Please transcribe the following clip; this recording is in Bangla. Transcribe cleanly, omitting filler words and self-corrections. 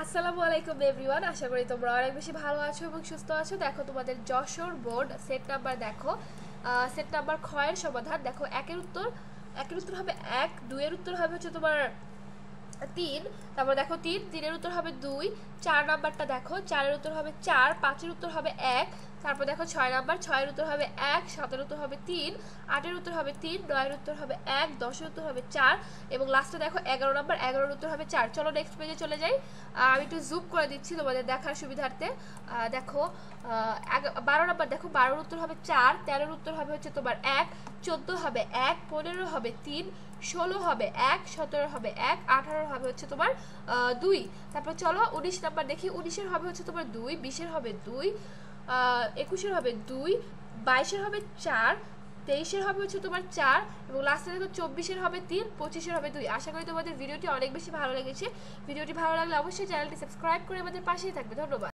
আসসালামু আলাইকুম এভরিওয়ান, আশা করি তোমরা অনেক বেশি ভালো আছো এবং সুস্থ আছো। দেখো তোমাদের যশোর বোর্ড সেট নাম্বার দেখো, সেট নাম্বার খ এর সমাধান দেখো। একের উত্তর হবে 1, 2 এর উত্তর হবে হচ্ছে তোমার 3, তারপর দেখো 3 এর উত্তর হবে 2, 4 নাম্বারটা দেখো 4 এর উত্তর হবে 4, 5 এর উত্তর হবে 1, তারপর দেখো 6 নাম্বার 6 এর উত্তর হবে 1, 7 এর উত্তর হবে 3, 8 এর উত্তর হবে 3, 9 এর উত্তর হবে 1, 10 এর উত্তর হবে 4 এবং লাস্টে দেখো 11 নাম্বার 11 এর উত্তর হবে 4। চলো নেক্সট পেজে চলে যাই। আমি একটু জুম করে দিচ্ছি তোমাদের দেখার সুবিধার্থে। দেখো 12 নাম্বার দেখো 12 এর উত্তর হবে 4, 13 এর উত্তর হবে হচ্ছে তোমার 1, 14 হবে 1, 15 হবে 3, 16 হবে 1, 17 হবে 1, 18 হবে হচ্ছে তোমার 2। তারপর চলো 19 নাম্বার দেখি। 19 এর হবে হচ্ছে তোমার 2, 20 এর হবে 2, 21 এর হবে 2, 22 এর হবে 4, 23 এর হবে হচ্ছে তোমার 4 এবং লাস্টে দেখো 24 এর হবে 3, 25 এর হবে 2। আশা করি তোমাদের ভিডিওটি অনেক বেশি ভালো লেগেছে। ভিডিওটি ভালো লাগলে অবশ্যই চ্যানেলটি সাবস্ক্রাইব করে আমাদের পাশেই থাকবে। ধন্যবাদ।